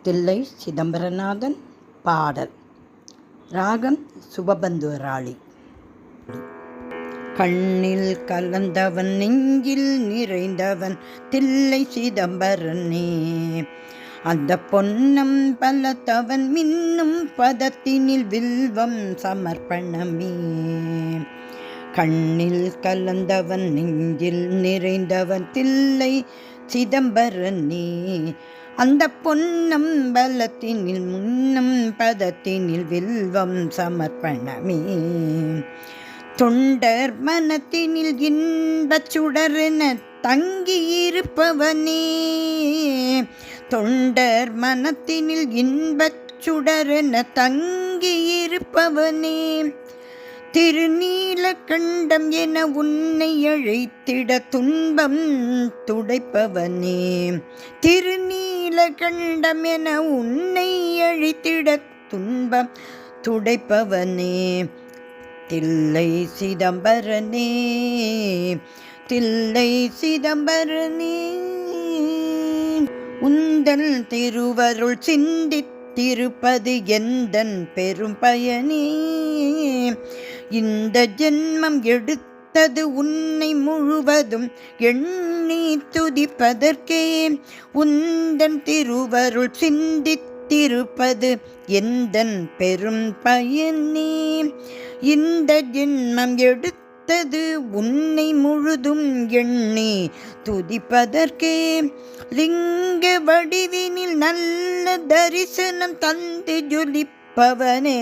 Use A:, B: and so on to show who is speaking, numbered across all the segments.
A: தில்லை சிதம்பரநாதன் பாடல். ராகம் சுபபந்துராளி. கண்ணில் கலந்தவன் நெஞ்சில் நிறைந்தவன் தில்லை சிதம்பரனே. அந்த பொன்னம் பலத்தவன் மின்னும் பதத்தினில் வில்வம் சமர்ப்பணமே. கண்ணில் கலந்தவன் நெஞ்சில் நிறைந்தவன் தில்லை சிதம்பரனே. அந்த பொன்னம் பலத்தினில் முன்னம் பதத்தினில் வில்வம் சமர்ப்பணமே. தொண்டர் மனத்தினில் இன்பச் சுடரென தங்கியிருப்பவனே. தொண்டர் மனத்தினில் இன்பச் சுடரென தங்கியிருப்பவனே. திருநீலகண்டம் என உன்னை அழைத்திட துன்பம் துடைப்பவனே. திருநீலகண்டம் என உன்னை அழைத்திட துன்பம் துடைப்பவனே. தில்லை சிதம்பரனே, தில்லை சிதம்பரனே. உந்தன் திருவருள் சிந்தித்திருப்பது எந்தன் பெரும் பயனே. இந்த ஜென்மம் எடுத்தது உன்னை முழுவதும் எண்ணி துதிப்பதற்கே. உந்தன் திருவருள் சிந்தித்திருப்பது எந்தன் பெரும் பயனே. இந்த ஜென்மம் எடுத்தது உன்னை முழுதும் எண்ணி துதிப்பதற்கே. லிங்க வடிவினில் நல்ல தரிசனம் தந்து ஜொலிப்பவனே.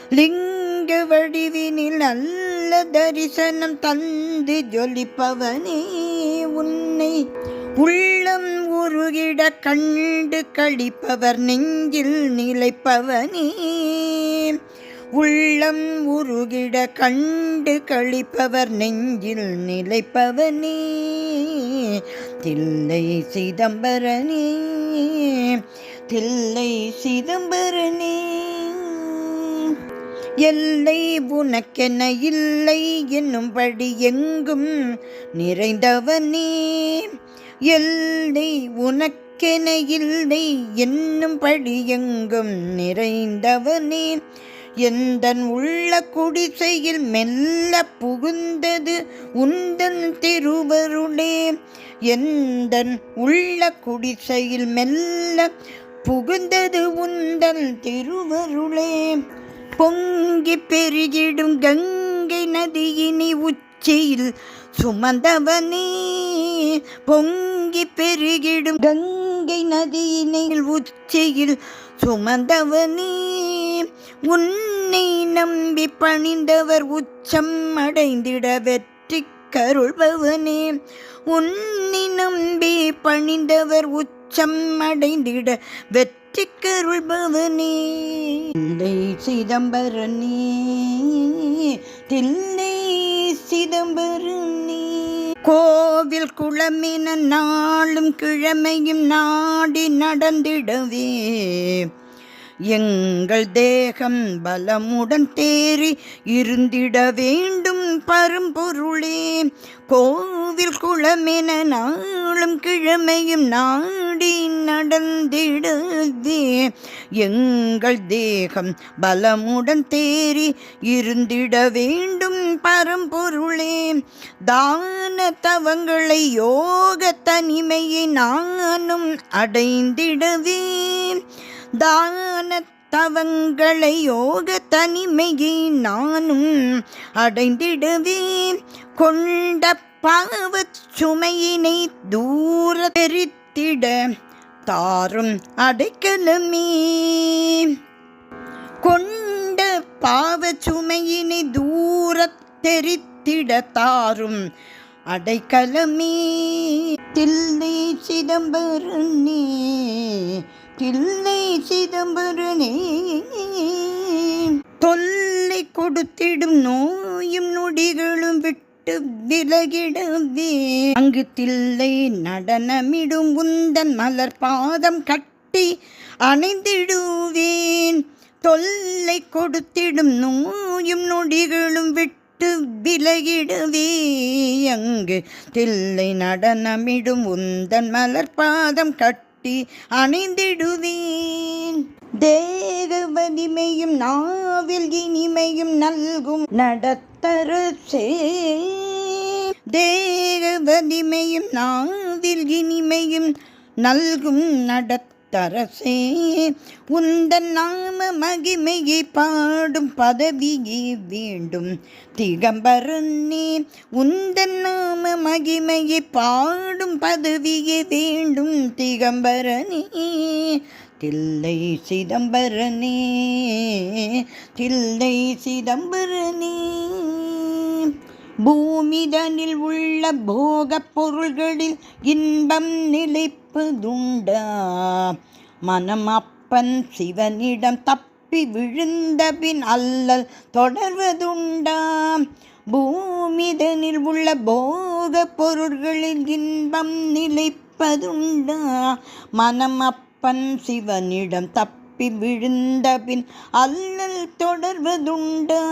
A: லிங்க வடிவினில் நல்ல தரிசனம் தந்து ஜொலிப்பவனே. உன்னை உள்ளம் உருகிட கண்டு களிப்பவர் நெஞ்சில் நிலைப்பவனே. உள்ளம் உருகிட கண்டு களிப்பவர் நெஞ்சில் நிலைப்பவனே. தில்லை சிதம்பரனே, தில்லை சிதம்பரனே. எல்லை உனக்கென இல்லை என்னும்படி எங்கும் நிறைந்தவனே. எல்லை உனக்கென இல்லை என்னும்படி எங்கும் நிறைந்தவனே. எந்தன் உள்ள குடிசையில் மெல்ல புகுந்தது உந்தன் திருவருளே. எந்தன் உள்ள குடிசையில் மெல்ல புகுந்தது உந்தன் திருவருளே. பொங்கி பெருகிடும் கங்கை நதியினி உச்சியில் சுமந்தவனே. பொங்கி பெருகிடும் கங்கை நதியினில் உச்சியில் சுமந்தவனே. உன்னை நம்பி பணிந்தவர் உச்சம் அடைந்திட வெற்றி கருள்பவனே. உன்னை நம்பி பணிந்தவர் உச்சம் அடைந்திட வெற்றி கருள்பவனே. தில்லை சிதம்பரனே, தில்லை சிதம்பரனே. கோவில் குளமென நாளும் கிழமையும் நாடி நடந்திடவே. எங்கள் தேகம் பலமுடன் தேறி இருந்திட வேண்டும் பரம்பொருளே. கோவில் குளமென நாளும் கிழமையும் நாடி நடந்திடவே. எங்கள் தேகம் பலமுடன் தேறி இருந்திட வேண்டும் பரம்பொருளே. தான தவங்களை யோக தனிமையை நானும் அடைந்திடவே. தான தவங்களை யோக தனிமையை நானும் அடைந்திடவே. கொண்ட பாவச் சுமையினை தூர தெரித்திட தாரும் அடைக்கலமே. கொண்ட பாவச் சுமையினை தூர தெரித்திட தாரும் அடைக்கலமே. தில்லை சிதம்பரனே, தில்லை சிதம்பரனே. தொல்லை கொடுத்திடும் நோயும் நொடிகளும் விட்டு விலகிடவே. அங்கு தில்லை நடனமிடும் உந்தன் மலர் பாதம் கட்டி அணைந்திடுவேன். தொல்லை கொடுத்திடும் நோயும் நொடிகளும் விட்டு விலகிடவே. அங்கு தில்லை நடனமிடும் உந்தன் மலர் பாதம் கட்டி காட்டி அணைந்திடுவேன். தேக வலிமையும் நாவில் இனிமையும் நல்கும் நடத்தரசே. தேக வலிமையும் நாவில் இனிமையும் நல்கும் நடத்தரசே. உந்தன் நாம மகிமையை பாடும் பதவியே வேண்டும் திகம்பரனே. உந்தன் நாம மகிமையை பாடும் பதவியே வேண்டும் திகம்பரனே. தில்லை சிதம்பரனே, தில்லை சிதம்பரனே. பூமிதனில் உள்ள போகப் பொருள்களில் இன்பம் நிலைப்பதுண்டா? மனம் அப்பன் சிவனிடம் தப்பி விழுந்த பின் அல்லல் தொடர்வதுண்டா? பூமிதனில் உள்ள போகப் பொருள்களில் இன்பம் நிலைப்பதுண்டா? மனம் அப்பன் சிவனிடம் தப்பி விழுந்த பின் அல்லல் தொடர்வதுண்டா?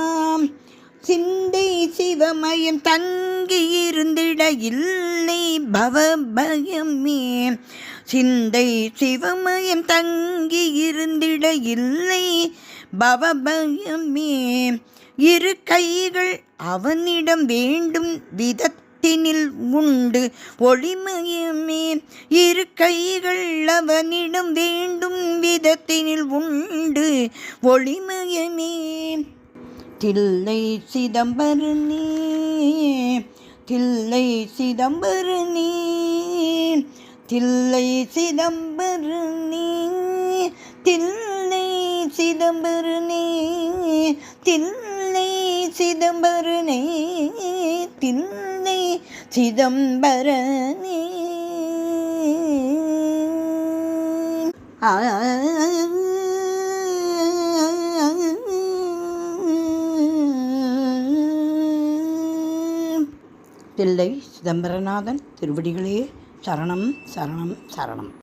A: சிந்தை சிவமயம் தங்கி இருந்திட இல்லை பவபயமே. சிந்தை சிவமயம் தங்கி இருந்திட இல்லை பவபயமே. இரு கைகள் அவனிடம் வேண்டும் விதத்தினில் உண்டு ஒளிமயமே. இரு கைகள் அவனிடம் வேண்டும் விதத்தினில் உண்டு ஒளிமயமே. தில்லை சிதம்பரனே, தில்லை சிதம்பரனே, தில்லை சிதம்பரனே, தில்லை சிதம்பரனே, தில்லை சிதம்பரனே, தில்லை சிதம்பரனே. தில்லை சிதம்பரநாதன் திருவடிகளே சரணம் சரணம் சரணம்.